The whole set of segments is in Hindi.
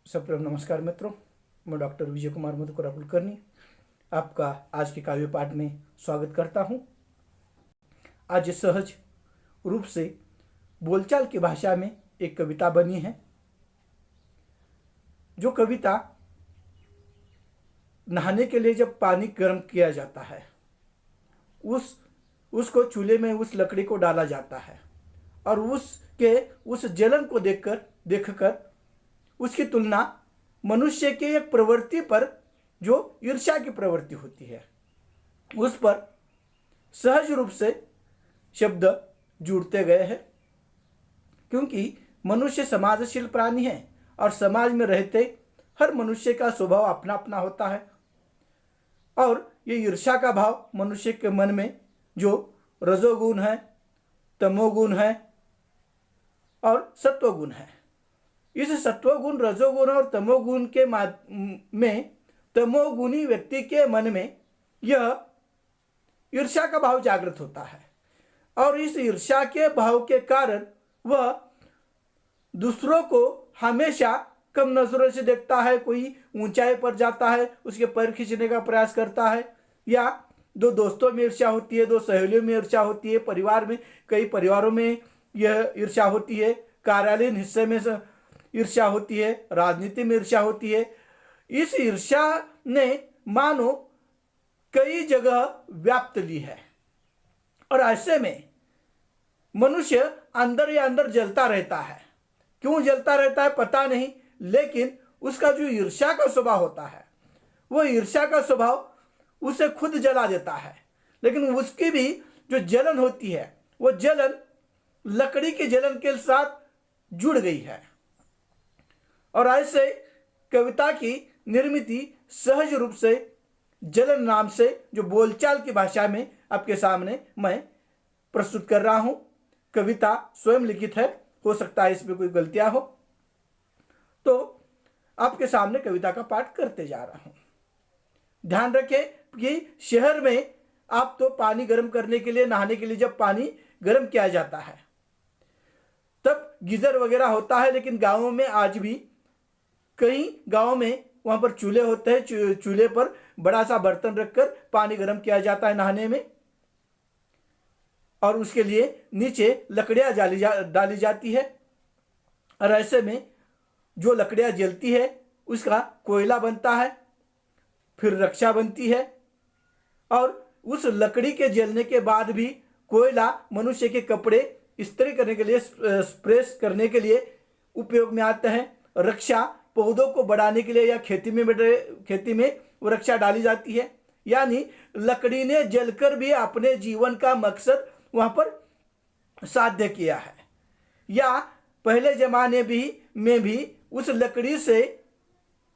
सबको नमस्कार मित्रों। मैं डॉक्टर विजय कुमार मधुकर कुलकर्णी आपका आज के काव्य पाठ में स्वागत करता हूं। आज सहज रूप से बोलचाल की भाषा में एक कविता बनी है। जो कविता नहाने के लिए जब पानी गर्म किया जाता है उसको चूल्हे में उस लकड़ी को डाला जाता है और उस जलन को देखकर उसकी तुलना मनुष्य के एक प्रवृत्ति पर जो ईर्ष्या की प्रवृत्ति होती है उस पर सहज रूप से शब्द जुड़ते गए हैं। क्योंकि मनुष्य समाजशील प्राणी है और समाज में रहते हर मनुष्य का स्वभाव अपना अपना होता है और ये ईर्ष्या का भाव मनुष्य के मन में जो रजोगुण है, तमोगुण है और सत्वगुण है, इस सत्वगुण, रजोगुण और तमोगुण के में तमोगुणी व्यक्ति के मन में यह ईर्ष्या का भाव जागृत होता है और इस ईर्ष्या के भाव के कारण वह दूसरों को हमेशा कम नजरों से देखता है। कोई ऊंचाई पर जाता है, उसके पैर खींचने का प्रयास करता है, या दो दोस्तों में ईर्ष्या होती है, दो सहेलियों में ईर्ष्या होती है, परिवार में कई परिवारों में यह ईर्ष्या होती है, कार्यालयीन हिस्से में ईर्ष्या होती है, राजनीति में ईर्ष्या होती है। इस ईर्ष्या ने मानो कई जगह व्याप्त ली है और ऐसे में मनुष्य अंदर ही अंदर जलता रहता है। क्यों जलता रहता है पता नहीं, लेकिन उसका जो ईर्ष्या का स्वभाव होता है वो ईर्ष्या का स्वभाव उसे खुद जला देता है। लेकिन उसकी भी जो जलन होती है वो जलन लकड़ी की जलन के साथ जुड़ गई है और ऐसे कविता की निर्मित सहज रूप से जलन नाम से जो बोलचाल की भाषा में आपके सामने मैं प्रस्तुत कर रहा हूं। कविता स्वयं लिखित है, हो सकता है इसमें कोई गलतियां हो, तो आपके सामने कविता का पाठ करते जा रहा हूं। ध्यान रखें कि शहर में आप तो पानी गर्म करने के लिए, नहाने के लिए जब पानी गर्म किया जाता है तब गीजर वगैरह होता है, लेकिन गांवों में आज भी कई गांवों में वहां पर चूल्हे होते हैं। चूल्हे पर बड़ा सा बर्तन रखकर पानी गर्म किया जाता है नहाने में और उसके लिए नीचे लकड़ियां डाली जाती है और ऐसे में जो लकड़ियां जलती है उसका कोयला बनता है, फिर रक्षा बनती है और उस लकड़ी के जलने के बाद भी कोयला मनुष्य के कपड़े इस्त्री करने के लिए, प्रेस करने के लिए उपयोग में आते हैं। रक्षा पौधों को बढ़ाने के लिए या खेती में वो रक्षा डाली जाती है। यानी लकड़ी ने जलकर भी अपने जीवन का मकसद वहां पर साध्य किया है। या पहले जमाने में भी उस लकड़ी से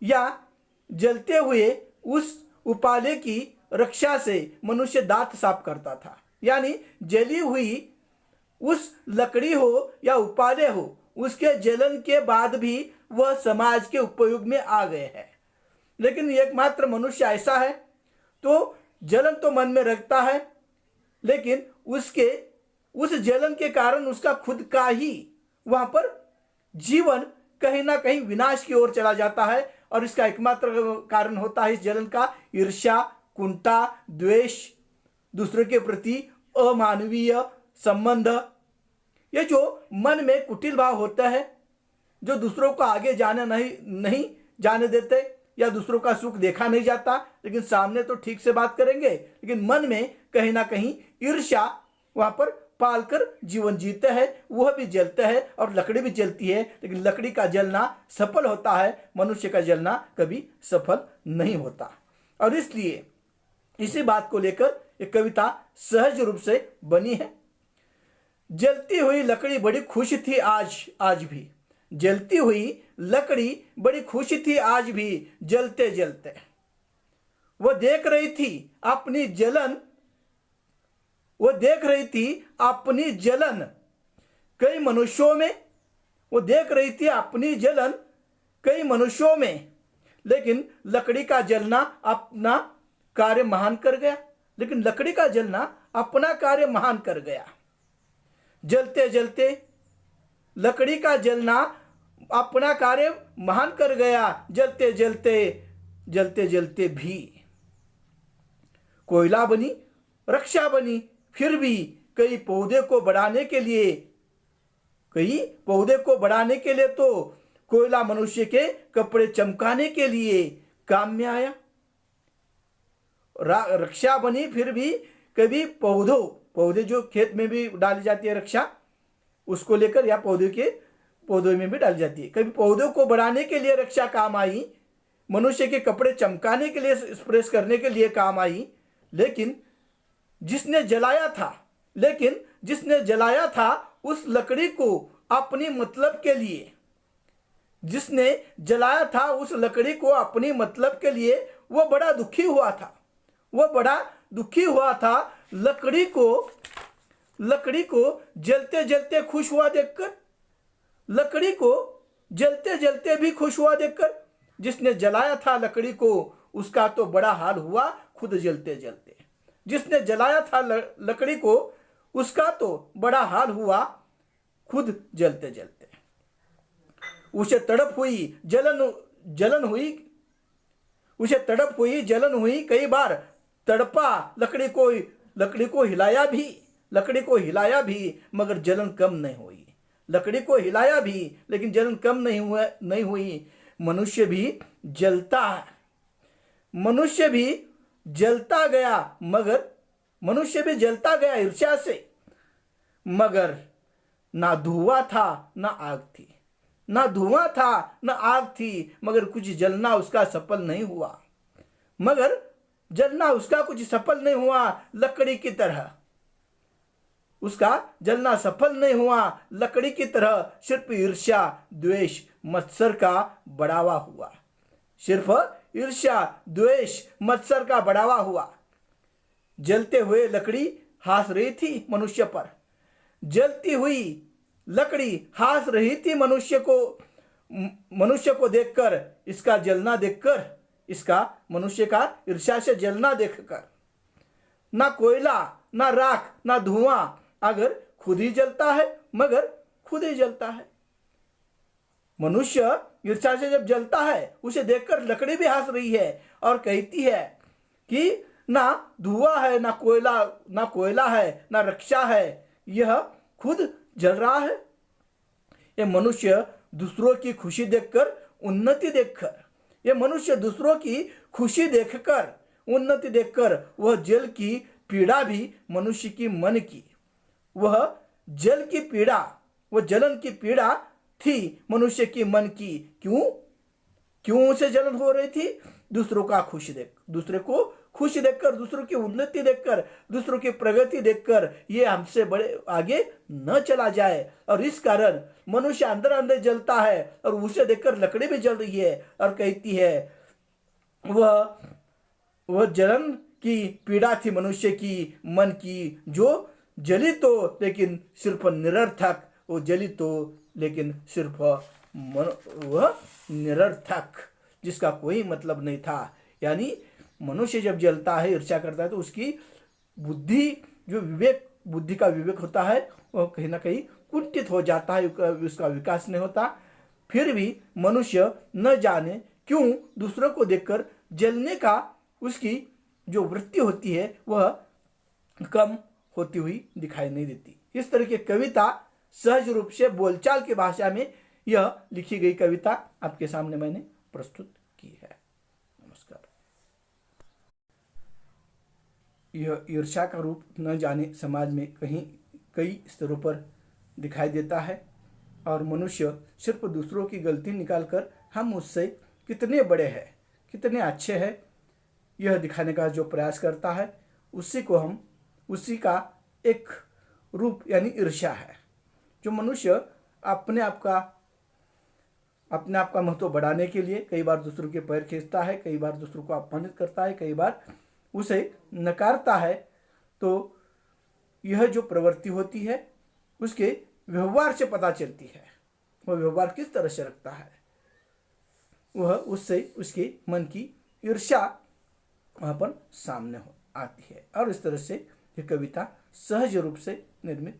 या जलते हुए उस उपाले की रक्षा से मनुष्य दांत साफ करता था। यानी जली हुई उस लकड़ी हो या उपाले हो, उसके जलन के बाद भी वह समाज के उपयोग में आ गए हैं। लेकिन एकमात्र मनुष्य ऐसा है तो जलन तो मन में रखता है, लेकिन उस जलन के कारण उसका खुद का ही वहां पर जीवन कहीं ना कहीं विनाश की ओर चला जाता है और इसका एकमात्र कारण होता है इस जलन का ईर्ष्या, कुंठा, द्वेष, दूसरों के प्रति अमानवीय संबंध। ये जो मन में कुटिल भाव होता है, जो दूसरों को आगे जाने नहीं जाने देते या दूसरों का सुख देखा नहीं जाता, लेकिन सामने तो ठीक से बात करेंगे, लेकिन मन में कहीं ना कहीं ईर्ष्या वहां पर पालकर जीवन जीते हैं। वह भी जलते हैं और लकड़ी भी जलती है, लेकिन लकड़ी का जलना सफल होता है, मनुष्य का जलना कभी सफल नहीं होता। और इसलिए इसी बात को लेकर एक कविता सहज रूप से बनी है। जलती हुई लकड़ी बड़ी खुश थी आज भी, जलती हुई लकड़ी बड़ी खुश थी आज भी, जलते जलते वो देख रही थी अपनी जलन, वो देख रही थी अपनी जलन कई मनुष्यों में, वो देख रही थी अपनी जलन कई मनुष्यों में, लेकिन लकड़ी का जलना अपना कार्य महान कर गया। लेकिन लकड़ी का जलना अपना कार्य महान कर गया। जलते जलते लकड़ी का जलना अपना कार्य महान कर गया, जलते जलते जलते जलते भी। कोयला बनी, रक्षा बनी, फिर भी कई पौधे को बढ़ाने के लिए तो कोयला मनुष्य के कपड़े चमकाने के लिए काम में आया। रक्षा बनी, फिर भी कभी पौधे जो खेत में भी डाली जाती है रक्षा, उसको लेकर, या पौधों में भी डाली जाती है। कभी पौधों को बढ़ाने के लिए रक्षा काम आई, मनुष्य के कपड़े चमकाने के लिए, स्प्रेस करने के लिए काम आई। लेकिन जिसने जलाया था उस लकड़ी को अपनी मतलब के लिए, वो बड़ा दुखी हुआ था। लकड़ी को जलते जलते खुश हुआ देखकर, जिसने जलाया था लकड़ी को, उसका तो बड़ा हाल हुआ खुद जलते जलते। जिसने जलाया था लकड़ी को, उसका तो बड़ा हाल हुआ खुद जलते जलते। उसे तड़प हुई, जलन हुई, कई बार तड़पा, लकड़ी को हिलाया भी, मगर जलन कम नहीं हुई। लकड़ी को हिलाया भी, लेकिन जलन कम नहीं हुई। मनुष्य भी जलता गया ईर्ष्या से, मगर ना धुआं था ना आग थी, मगर कुछ जलना उसका सफल नहीं हुआ। लकड़ी की तरह उसका जलना सफल नहीं हुआ। लकड़ी की तरह सिर्फ ईर्ष्या, द्वेष, मत्सर का बढ़ावा हुआ। जलते हुए लकड़ी हंस रही थी मनुष्य पर। जलती हुई लकड़ी हंस रही थी मनुष्य को देखकर, इसका जलना देखकर, इसका मनुष्य का ईर्ष्या से जलना देखकर। ना कोयला, ना राख, ना धुआं, अगर खुद ही जलता है, मगर खुद ही जलता है। मनुष्य ईर्ष्या से जब जलता है, उसे देखकर लकड़ी भी हंस रही है और कहती है कि ना धुआं है, ना कोयला है, ना रक्षा है, यह खुद जल रहा है। ये मनुष्य दूसरों की खुशी देखकर, उन्नति देखकर, वह जल की पीड़ा भी मनुष्य की मन की, जलन की पीड़ा थी मनुष्य की मन की। क्यों उसे जलन हो रही थी? दूसरों को खुशी देखकर, दूसरों की उन्नति देखकर, दूसरों की प्रगति देखकर, ये हमसे बड़े आगे न चला जाए। और इस कारण मनुष्य अंदर अंदर जलता है, और उसे देखकर लकड़ी भी जल रही है और कहती है, वह जलन की पीड़ा थी मनुष्य की मन की, जो जली तो लेकिन सिर्फ निरर्थक, वो जली तो लेकिन सिर्फ वह निरर्थक, जिसका कोई मतलब नहीं था। यानी मनुष्य जब जलता है, ईर्ष्या करता है, तो उसकी बुद्धि का विवेक होता है, वह कहीं ना कहीं कुंठित हो जाता है, उसका विकास नहीं होता। फिर भी मनुष्य न जाने क्यों दूसरों को देखकर जलने का उसकी जो वृत्ति होती है, वह कम होती हुई दिखाई नहीं देती। इस तरह की कविता सहज रूप से बोलचाल की भाषा में यह लिखी गई कविता आपके सामने मैंने प्रस्तुत की है। नमस्कार। यह ईर्ष्या का रूप न जाने समाज में कई स्तरों पर दिखाई देता है, और मनुष्य सिर्फ दूसरों की गलती निकालकर हम उससे कितने बड़े हैं, कितने अच्छे हैं, यह दिखाने का जो प्रयास करता है, उसी का एक रूप यानी ईर्ष्या है। जो मनुष्य अपने आप का महत्व बढ़ाने के लिए कई बार दूसरों के पैर खींचता है, कई बार दूसरों को अपमानित करता है, कई बार उसे नकारता है, तो यह जो प्रवृत्ति होती है उसके व्यवहार से पता चलती है। वह व्यवहार किस तरह से रखता है, वह उससे उसके मन की ईर्ष्या वहाँ पर सामने आती है। और इस तरह से यह कविता सहज रूप से निर्मित